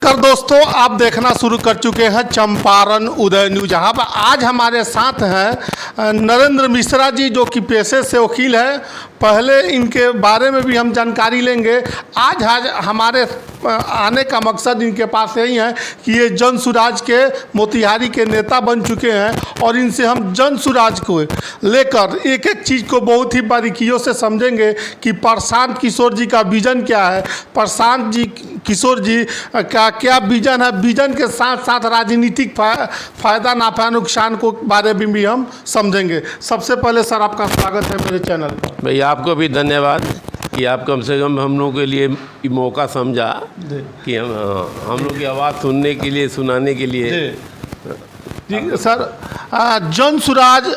दोस्तों, आप देखना शुरू कर चुके हैं चंपारण उदय न्यूज। जहाँ पर आज हमारे साथ हैं नरेंद्र मिश्रा जी, जो कि पेशे से वकील हैं। पहले इनके बारे में भी हम जानकारी लेंगे। आज हमारे आने का मकसद इनके पास यही है कि ये जन सुराज के मोतिहारी के नेता बन चुके हैं और इनसे हम जन सुराज को लेकर एक एक चीज़ को बहुत ही बारीकियों से समझेंगे कि प्रशांत किशोर जी का विज़न क्या है, प्रशांत जी किशोर जी का क्या विज़न है। विज़न के साथ साथ राजनीतिक फ़ायदा नाफा नुकसान को बारे में भी हम समझेंगे। सबसे पहले सर, आपका स्वागत है मेरे चैनल पर। भैया आपको भी धन्यवाद कि आप कम से कम हम लोगों के लिए मौका समझा कि हम लोग की आवाज़ सुनने के लिए, सुनाने के लिए। जी सर, जन सुराज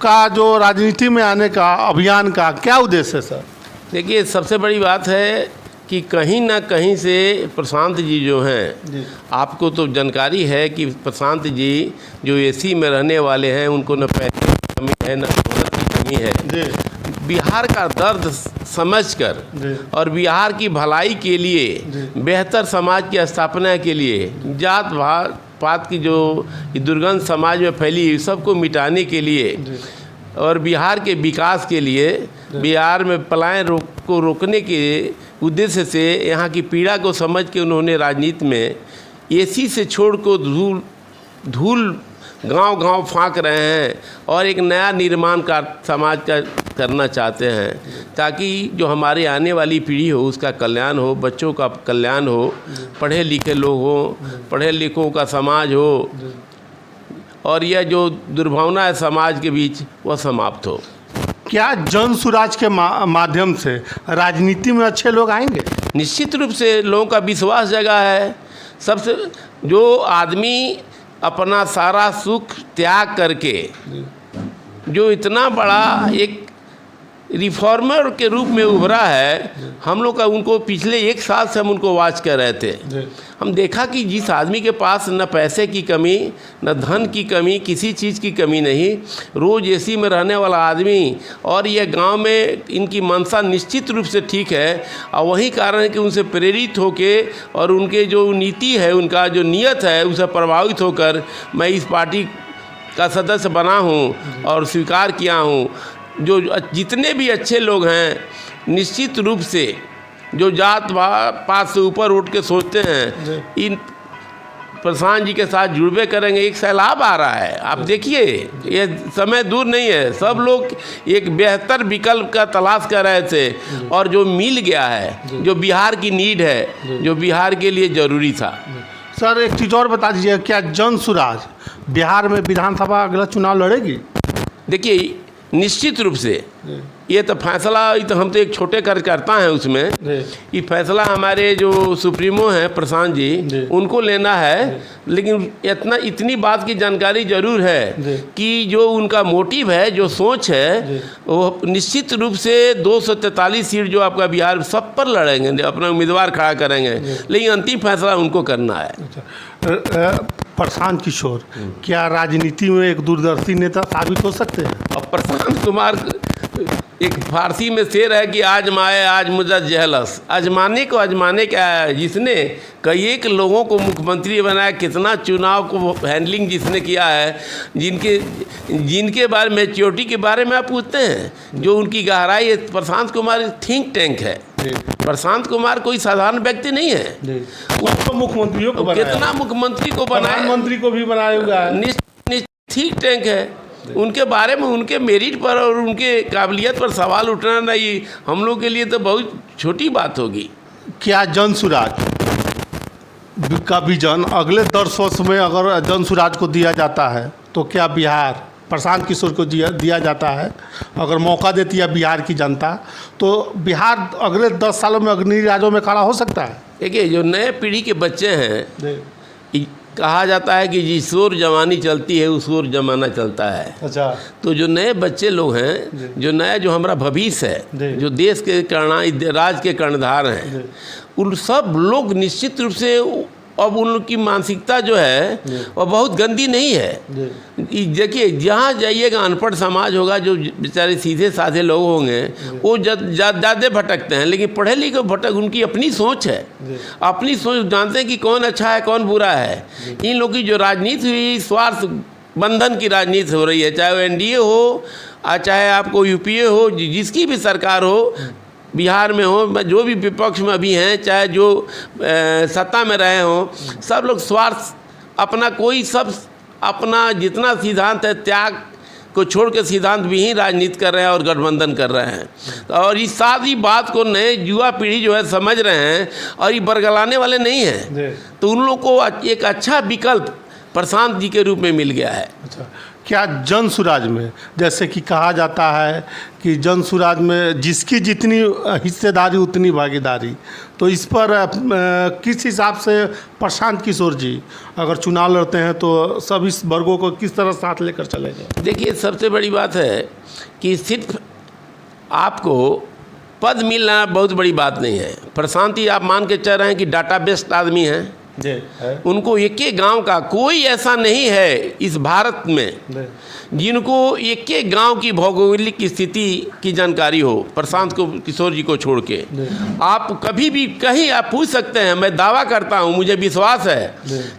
का जो राजनीति में आने का अभियान का क्या उद्देश्य है सर? देखिए, सबसे बड़ी बात है कि कहीं ना कहीं से प्रशांत जी जो हैं, आपको तो जानकारी है कि प्रशांत जी जो एसी में रहने वाले हैं, उनको न पैसे की कमी है न दौलत की कमी है। बिहार का दर्द समझकर और बिहार की भलाई के लिए, बेहतर समाज की स्थापना के लिए, जात पात की जो दुर्गंध समाज में फैली सबको मिटाने के लिए और बिहार के विकास के लिए, बिहार में पलायन को रोकने के उद्देश्य से यहाँ की पीड़ा को समझ के उन्होंने राजनीति में एसी से छोड़ को धूल गांव-गांव फाँक रहे हैं और एक नया निर्माण का समाज का करना चाहते हैं, ताकि जो हमारे आने वाली पीढ़ी हो उसका कल्याण हो, बच्चों का कल्याण हो, पढ़े लिखे लोग हो, पढ़े लिखों का समाज हो और यह जो दुर्भावना है समाज के बीच वह समाप्त हो। क्या जन सुराज के माध्यम से राजनीति में अच्छे लोग आएंगे? निश्चित रूप से लोगों का विश्वास जगा है। सबसे जो आदमी अपना सारा सुख त्याग करके जो इतना बड़ा एक रिफॉर्मर के रूप में उभरा है, हम लोग का उनको पिछले 1 साल से हम उनको वॉच कर रहे थे। हम देखा कि जिस आदमी के पास न पैसे की कमी, न धन की कमी, किसी चीज़ की कमी नहीं, रोज़ एसी में रहने वाला आदमी, और ये गांव में इनकी मंशा निश्चित रूप से ठीक है। और वही कारण है कि उनसे प्रेरित होके और उनके जो नीति है, उनका जो नीयत है, उससे प्रभावित होकर मैं इस पार्टी का सदस्य बना हूँ और स्वीकार किया हूँ। जो जितने भी अच्छे लोग हैं, निश्चित रूप से जो जात पात से ऊपर उठ के सोचते हैं, इन प्रशांत जी के साथ जुड़बे करेंगे। एक सैलाब आ रहा है, आप देखिए, ये समय दूर नहीं है। सब लोग एक बेहतर विकल्प का तलाश कर रहे थे और जो मिल गया है, जो बिहार की नीड है, जो बिहार के लिए ज़रूरी था। सर, एक चीज़ और बता दीजिए, क्या जन सुराज बिहार में विधानसभा अगला चुनाव लड़ेगी? देखिए, निश्चित रूप से ये तो फैसला, ये तो हम तो एक छोटे कार्यकर्ता हैं उसमें, ये फैसला हमारे जो सुप्रीमो हैं प्रशांत जी, उनको लेना है। लेकिन इतनी बात की जानकारी जरूर है कि जो उनका मोटिव है, जो सोच है, वो निश्चित रूप से 243 सीट जो आपका बिहार सब पर लड़ेंगे, अपना उम्मीदवार खड़ा करेंगे, लेकिन अंतिम फैसला उनको करना है। प्रशांत किशोर क्या राजनीति में एक दूरदर्शी नेता साबित हो सकते हैं? और प्रशांत कुमार एक फारसी में शेर है कि आजमाए आज मुझे जहलस, आजमाने को आजमाने क्या है। जिसने कई एक लोगों को मुख्यमंत्री बनाया, कितना चुनाव को हैंडलिंग जिसने किया है, जिनके बारे में, मैच्योरिटी के बारे में आप पूछते हैं, जो उनकी गहराई है। प्रशांत कुमार थिंक टैंक है। प्रशांत कुमार कोई साधारण व्यक्ति नहीं है। उसको मुख्यमंत्रियों को कितना मुख्यमंत्री को बनाया, प्रधानमंत्री को भी बनाया हुआ है। थिंक टैंक है। उनके बारे में, उनके मेरिट पर और उनके काबिलियत पर सवाल उठना नहीं हम लोग के लिए तो बहुत छोटी बात होगी। क्या जन सुराज का विजन अगले 10 वर्ष में अगर जन सुराज को दिया जाता है तो क्या बिहार प्रशांत किशोर को दिया जाता है, अगर मौका देती है बिहार की जनता, तो बिहार अगले 10 सालों में अग्रणी राज्यों में खड़ा हो सकता है? देखिए, जो नए पीढ़ी के बच्चे हैं, कहा जाता है कि जिस ओर जवानी चलती है उस ओर जमाना चलता है। अच्छा। तो जो नए बच्चे लोग हैं, जो नया जो हमारा भविष्य है, जो देश के राज के कर्णधार हैं, उन सब लोग निश्चित रूप से अब उनकी मानसिकता जो है वह बहुत गंदी नहीं है। देखिए जहाँ जाइएगा अनपढ़ समाज होगा, जो बेचारे सीधे साधे लोग होंगे वो ज़्यादा भटकते हैं, लेकिन पढ़े लिखे भटक उनकी अपनी सोच है, अपनी सोच जानते हैं कि कौन अच्छा है कौन बुरा है। इन लोगों की जो राजनीति हुई स्वार्थ बंधन की राजनीति हो रही है, चाहे वो एनडीए हो चाहे आपको यूपीए हो, जिसकी भी सरकार हो, बिहार में हो, जो भी विपक्ष में अभी हैं, चाहे जो सत्ता में रहे हों, सब लोग स्वार्थ अपना कोई सब अपना जितना सिद्धांत है त्याग को छोड़ के सिद्धांत विहीन राजनीति कर रहे हैं और गठबंधन कर रहे हैं। और इस सारी बात को नए युवा पीढ़ी जो है समझ रहे हैं और ये बरगलाने वाले नहीं हैं, तो उन लोगों को एक अच्छा विकल्प प्रशांत जी के रूप में मिल गया है। अच्छा, क्या जन सुराज में जैसे कि कहा जाता है कि जन सुराज में जिसकी जितनी हिस्सेदारी उतनी भागीदारी, तो इस पर किस हिसाब से प्रशांत किशोर जी अगर चुनाव लड़ते हैं तो सब इस वर्गों को किस तरह साथ लेकर चलेंगे? देखिए सबसे बड़ी बात है कि सिर्फ आपको पद मिलना बहुत बड़ी बात नहीं है। प्रशांत जी आप मान के चल रहे हैं कि डाटा बेस्ड आदमी हैं, उनको एक एक गांव का कोई ऐसा नहीं है इस भारत में जिनको एक एक गांव की भौगोलिक स्थिति की जानकारी हो, प्रशांत को किशोर जी को छोड़ के। आप कभी भी कहीं आप पूछ सकते हैं, मैं दावा करता हूं, मुझे विश्वास है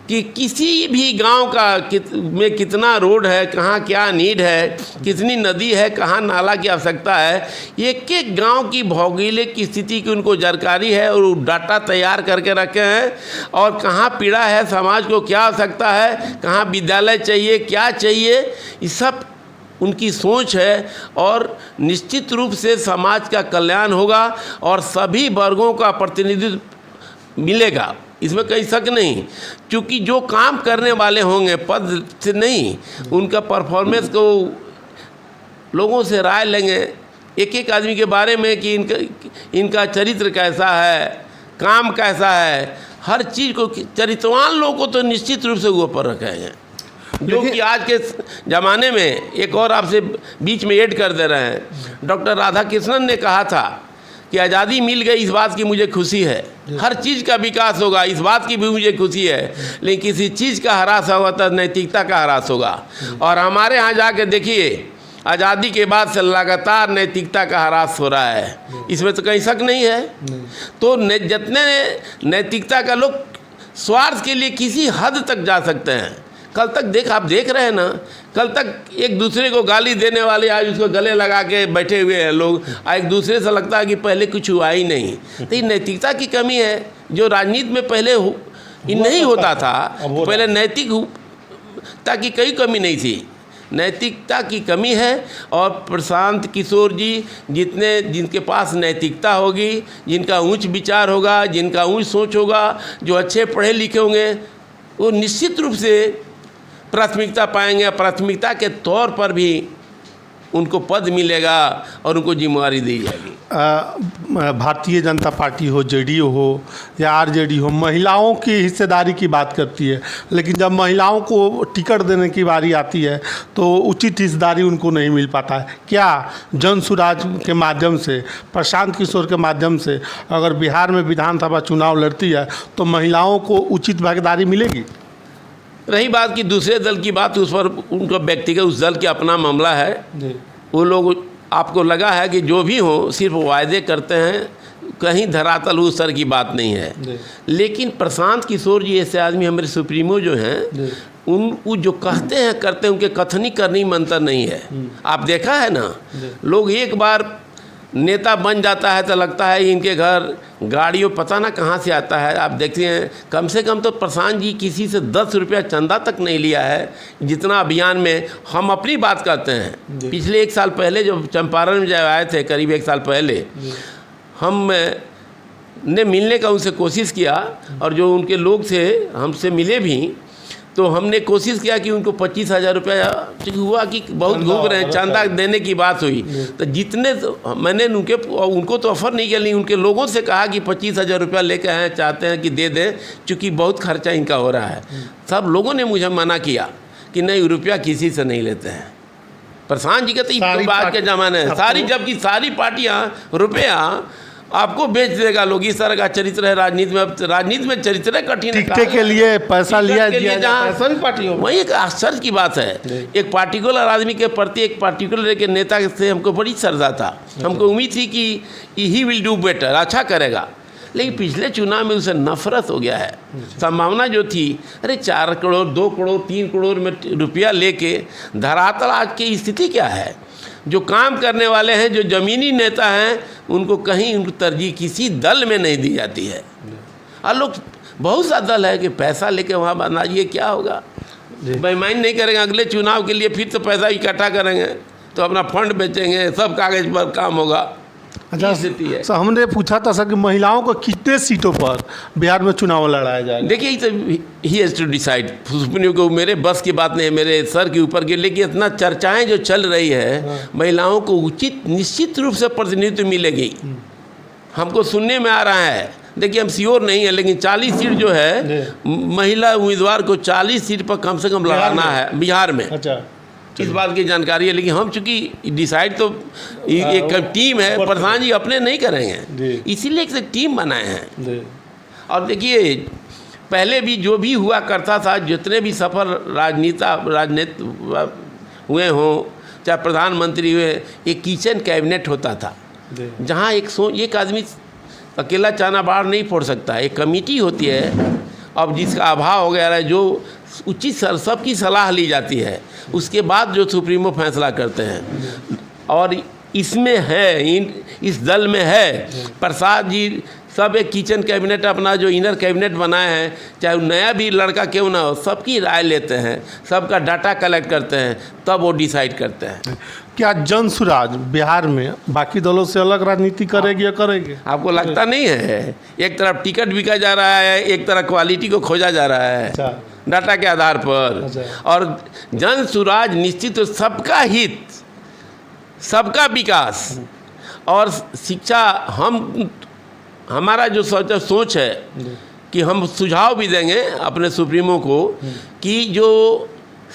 कि किसी भी गांव का में कितना रोड है, कहाँ क्या नीड है, कितनी नदी है, कहाँ नाला की आवश्यकता है, एक एक गांव की भौगोलिक स्थिति की उनको जानकारी है और डाटा तैयार करके रखे हैं। और कहाँ पीड़ा है, समाज को क्या आवश्यकता है, कहाँ विद्यालय चाहिए, क्या चाहिए, ये सब उनकी सोच है। और निश्चित रूप से समाज का कल्याण होगा और सभी वर्गों का प्रतिनिधित्व मिलेगा, इसमें कोई शक नहीं। क्योंकि जो काम करने वाले होंगे पद से नहीं, उनका परफॉर्मेंस को लोगों से राय लेंगे एक एक आदमी के बारे में कि इनका चरित्र कैसा है, काम कैसा है, हर चीज़ को। चरित्रवान लोगों को तो निश्चित रूप से ऊपर रखेंगे, जो कि आज के ज़माने में। एक और आपसे बीच में ऐड कर दे रहे हैं, डॉक्टर राधाकृष्णन ने कहा था कि आज़ादी मिल गई इस बात की मुझे खुशी है, हर चीज़ का विकास होगा इस बात की भी मुझे खुशी है, लेकिन किसी चीज़ का ह्रास होगा तो नैतिकता का ह्रास होगा। और हमारे यहाँ जाके देखिए आज़ादी के बाद से लगातार नैतिकता का ह्रास हो रहा है, इसमें तो कहीं शक नहीं है। तो जितने नैतिकता का लोग स्वार्थ के लिए किसी हद तक जा सकते हैं। कल तक आप देख रहे हैं ना, कल तक एक दूसरे को गाली देने वाले आज उसको गले लगा के बैठे हुए हैं लोग, एक दूसरे से लगता है कि पहले कुछ हुआ ही नहीं। तो ये नैतिकता की कमी है जो राजनीति में पहले नहीं होता था। पहले नैतिकता की कोई कमी नहीं थी, नैतिकता की कमी है। और प्रशांत किशोर जी जिनके पास नैतिकता होगी, जिनका उच्च विचार होगा, जिनका उच्च सोच होगा, जो अच्छे पढ़े लिखे होंगे, वो निश्चित रूप से प्राथमिकता पाएंगे। प्राथमिकता के तौर पर भी उनको पद मिलेगा और उनको जिम्मेवारी दी जाएगी। भारतीय जनता पार्टी हो, जेडीयू हो या आरजेडी हो, महिलाओं की हिस्सेदारी की बात करती है, लेकिन जब महिलाओं को टिकट देने की बारी आती है तो उचित हिस्सेदारी उनको नहीं मिल पाता है। क्या जन सुराज के माध्यम से, प्रशांत किशोर के माध्यम से अगर बिहार में विधानसभा चुनाव लड़ती है तो महिलाओं को उचित भागीदारी मिलेगी? रही बात कि दूसरे दल की बात, उस पर उनका व्यक्तिगत उस दल का अपना मामला है। वो लोग आपको लगा है कि जो भी हो सिर्फ वायदे करते हैं, कहीं धरातल उस स्तर की बात नहीं है। लेकिन प्रशांत किशोर जी ऐसे आदमी, हमारे सुप्रीमो जो हैं, वो जो कहते हैं करते हैं, उनके कथनी करनी में अंतर नहीं है। आप देखा है ना, लोग एक बार नेता बन जाता है तो लगता है इनके घर गाड़ियों पता ना कहाँ से आता है। आप देखते हैं कम से कम तो प्रशांत जी किसी से 10 रुपया चंदा तक नहीं लिया है, जितना अभियान में। हम अपनी बात करते हैं, पिछले 1 साल पहले जब चंपारण में जब आए थे, करीब 1 साल पहले, हम ने मिलने का उनसे कोशिश किया और जो उनके लोग थे हमसे मिले भी, तो हमने कोशिश किया कि उनको 25,000 रुपया हुआ कि बहुत घूम रहे हैं, चंदा देने की बात हुई। तो जितने मैंने उनको तो ऑफर नहीं किया, उनके लोगों से कहा कि 25,000 रुपया लेकर आए, चाहते हैं कि दे दें, चूँकि बहुत खर्चा इनका हो रहा है। सब लोगों ने मुझे मना किया कि नहीं, रुपया किसी से नहीं लेते हैं। प्रशांत जी का तो बात के ज़माने है सारी, जबकि सारी पार्टियाँ रुपया आपको बेच देगा लोग। इस तरह का चरित्र है राजनीति में। अब राजनीति में चरित्र कठिन है। टिकटे के लिए पैसा लिया के लिए दिया जहाँ पैसा भी पार्टियों में। वही एक आश्चर्य की बात है। एक पार्टिकुलर आदमी के प्रति, एक पार्टिकुलर के नेता से हमको बड़ी श्रद्धा था। हमको उम्मीद थी कि ही विल डू बेटर, अच्छा करेगा। लेकिन पिछले चुनाव में उसे नफरत हो गया है। संभावना जो थी, अरे 4 करोड़ 2 करोड़ 3 करोड़ में रुपया लेके, धरातल आज की स्थिति क्या है? जो काम करने वाले हैं, जो ज़मीनी नेता हैं, उनको कहीं उनको तरजीह किसी दल में नहीं दी जाती है। और लोग, बहुत सा दल है कि पैसा लेके वहाँ बनाइए, क्या होगा? बेईमानी नहीं करेंगे, अगले चुनाव के लिए फिर तो पैसा इकट्ठा करेंगे, तो अपना फंड बेचेंगे, सब कागज़ पर काम होगा। अच्छा स्थिति है। सर, हमने पूछा था सर कि महिलाओं को कितने सीटों पर बिहार में चुनाव लड़ाया जाएगा? देखिए, he has to decide. Supreme को मेरे बस की बात नहीं है, मेरे सर के ऊपर की। लेकिन इतना चर्चाएं जो चल रही है, महिलाओं को उचित निश्चित रूप से प्रतिनिधित्व मिलेगी, हमको सुनने में आ रहा है। देखिए, हम श्योर नहीं है, लेकिन 40 सीट जो है, महिला उम्मीदवार को 40 सीट पर कम से कम लड़ाना है बिहार में। अच्छा, इस बात की जानकारी है। लेकिन हम चूँकि डिसाइड तो एक टीम है, प्रधान जी अपने नहीं करेंगे, इसीलिए एक टीम बनाए हैं। और देखिए, पहले भी जो भी हुआ करता था, जितने भी सफल राजनीति हुए हों, चाहे प्रधानमंत्री हुए, एक किचन कैबिनेट होता था, जहाँ एक आदमी अकेला चाना बाढ़ नहीं फोड़ सकता। एक कमेटी होती है, अब जिसका अभाव हो गया है, जो उचित सबकी सलाह ली जाती है, उसके बाद जो सुप्रीमो फैसला करते हैं। और इसमें है, इस दल में है प्रसाद जी, सब एक किचन कैबिनेट, अपना जो इनर कैबिनेट बनाए हैं, चाहे नया भी लड़का क्यों ना हो, सबकी राय लेते हैं, सबका डाटा कलेक्ट करते हैं, तब वो डिसाइड करते हैं। क्या जन सुराज बिहार में बाकी दलों से अलग राजनीति करेगी या करेगी? आपको लगता नहीं है? एक तरफ टिकट बिका जा रहा है, एक तरफ क्वालिटी को खोजा जा रहा है। अच्छा। डाटा के आधार पर। और जन सुराज निश्चित, सबका हित, सबका विकास और शिक्षा, हमारा जो सोच है कि हम सुझाव भी देंगे अपने सुप्रीमो को कि जो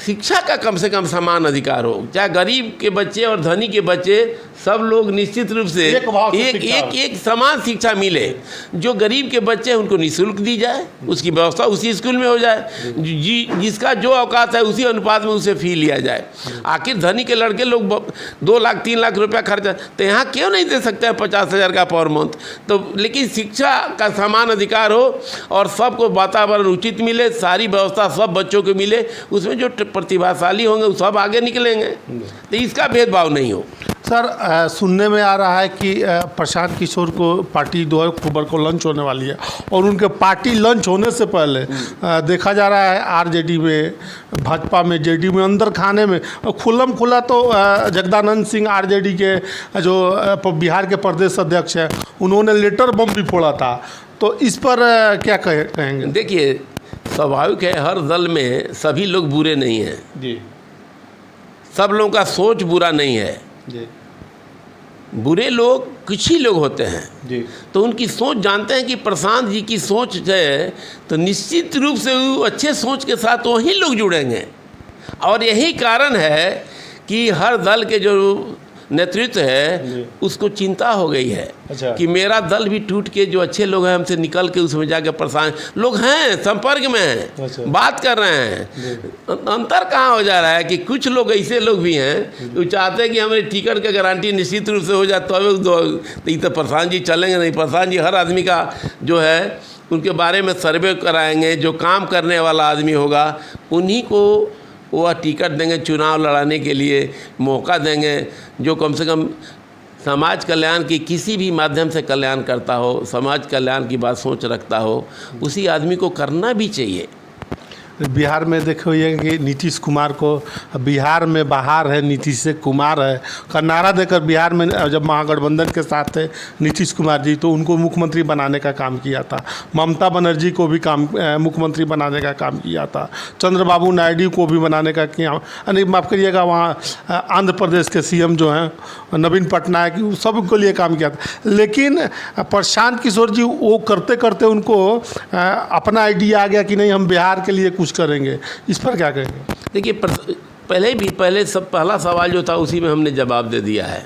शिक्षा का कम से कम समान अधिकार हो, चाहे गरीब के बच्चे और धनी के बच्चे, सब लोग निश्चित रूप से एक समान शिक्षा मिले। जो गरीब के बच्चे हैं उनको निःशुल्क दी जाए, उसकी व्यवस्था उसी स्कूल में हो जाए, जिसका जो औकात है उसी अनुपात में उसे फी लिया जाए। आखिर धनी के लड़के लोग 2 लाख 3 लाख रुपया खर्चा, तो यहाँ क्यों नहीं दे सकते हैं 50,000 का पर मंथ? तो लेकिन शिक्षा का समान अधिकार हो और सबको वातावरण उचित मिले, सारी व्यवस्था सब बच्चों को मिले, उसमें जो प्रतिभाशाली होंगे वो सब आगे निकलेंगे, तो इसका भेदभाव नहीं हो। सर, सुनने में आ रहा है कि प्रशांत किशोर को पार्टी 2 अक्टूबर को लॉन्च होने वाली है, और उनके पार्टी लॉन्च होने से पहले देखा जा रहा है आरजेडी में, भाजपा में, जेडीयू में, अंदर खाने में खुल्लम खुला तो जगदानंद सिंह आरजेडी के जो बिहार के प्रदेश अध्यक्ष हैं, उन्होंने लेटर बम भी फोड़ा था। तो इस पर क्या कहेंगे? देखिए, स्वाभाविक है, हर दल में सभी लोग बुरे नहीं हैं जी, सब लोगों का सोच बुरा नहीं है जी, बुरे लोग कुछ ही लोग होते हैं जी। तो उनकी सोच जानते हैं कि प्रशांत जी की सोच है, तो निश्चित रूप से वो अच्छे सोच के साथ वही लोग जुड़ेंगे। और यही कारण है कि हर दल के जो नेतृत्व है उसको चिंता हो गई है। अच्छा। कि मेरा दल भी टूट के जो अच्छे लोग हैं हमसे निकल के उसमें जाकर परेशान लोग हैं, संपर्क में हैं। अच्छा। बात कर रहे हैं। अंतर कहाँ हो जा रहा है कि कुछ लोग ऐसे लोग भी हैं जो चाहते हैं कि हमारी टिकट की गारंटी निश्चित रूप से हो जाए तो प्रधान जी चलेंगे नहीं। प्रधान जी हर आदमी का जो है उनके बारे में सर्वे कराएंगे, जो काम करने वाला आदमी होगा उन्हीं को वह टिकट देंगे, चुनाव लड़ाने के लिए मौका देंगे, जो कम से कम समाज कल्याण की किसी भी माध्यम से कल्याण करता हो, समाज कल्याण की बात सोच रखता हो, उसी आदमी को करना भी चाहिए। बिहार में देखो ये कि नीतीश कुमार को बिहार में बाहर है, नीतीश से कुमार है का नारा देकर बिहार में जब महागठबंधन के साथ थे नीतीश कुमार जी तो उनको मुख्यमंत्री बनाने का काम किया था। ममता बनर्जी को भी मुख्यमंत्री बनाने का काम किया था। चंद्रबाबू नायडू को भी बनाने का किया, यानी माफ़ करिएगा वहाँ आंध्र प्रदेश के सीएम जो हैं नवीन पटनायक, सबके लिए काम किया था। लेकिन प्रशांत किशोर जी वो करते करते उनको अपना आइडिया आ गया कि नहीं हम बिहार के लिए कुछ करेंगे। इस पर क्या कहेंगे? देखिए, पहले सब पहला सवाल जो था उसी में हमने जवाब दे दिया है।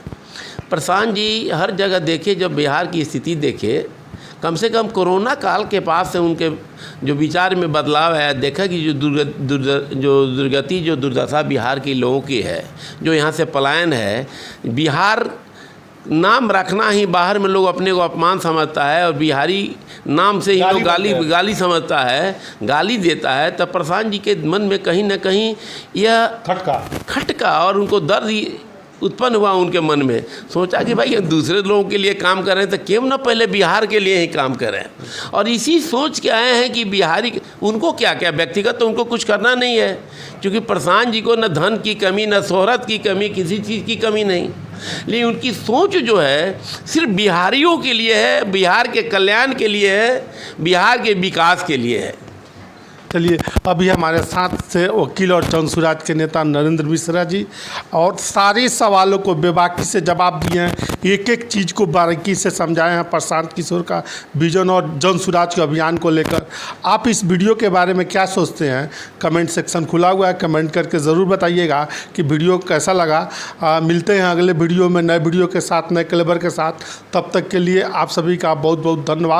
प्रशांत जी हर जगह देखे, जब बिहार की स्थिति देखे, कम से कम कोरोना काल के बाद से उनके जो विचार में बदलाव है, देखा कि जो दुर्गति जो दुर्दशा बिहार के लोगों की है, जो यहाँ से पलायन है, बिहार नाम रखना ही बाहर में लोग अपने को अपमान समझता है और बिहारी नाम से ही लोग गाली समझता है, गाली देता है। तब प्रशांत जी के मन में कहीं ना कहीं यह खटका और उनको दर्द उत्पन्न हुआ उनके मन में। सोचा कि भाई दूसरे लोगों के लिए काम कर रहे हैं तो क्यों ना पहले बिहार के लिए ही काम करें। और इसी सोच के आए हैं कि बिहारी, उनको क्या व्यक्तिगत तो उनको कुछ करना नहीं है, क्योंकि प्रशांत जी को न धन की कमी, न शोहरत की कमी, किसी चीज़ की कमी नहीं, लेकिन उनकी सोच जो है सिर्फ बिहारियों के लिए है, बिहार के कल्याण के लिए है, बिहार के विकास के लिए है। चलिए, अभी हमारे साथ से वकील और जनसुराज के नेता नरेंद्र मिश्रा जी, और सारे सवालों को बेबाकी से जवाब दिए हैं, एक एक चीज़ को बारीकी से समझाए हैं प्रशांत किशोर का विजन और जनसुराज के अभियान को लेकर। आप इस वीडियो के बारे में क्या सोचते हैं? कमेंट सेक्शन खुला हुआ है, कमेंट करके ज़रूर बताइएगा कि वीडियो कैसा लगा। मिलते हैं अगले वीडियो में, नए वीडियो के साथ, नए क्लेवर के साथ। तब तक के लिए आप सभी का बहुत बहुत धन्यवाद।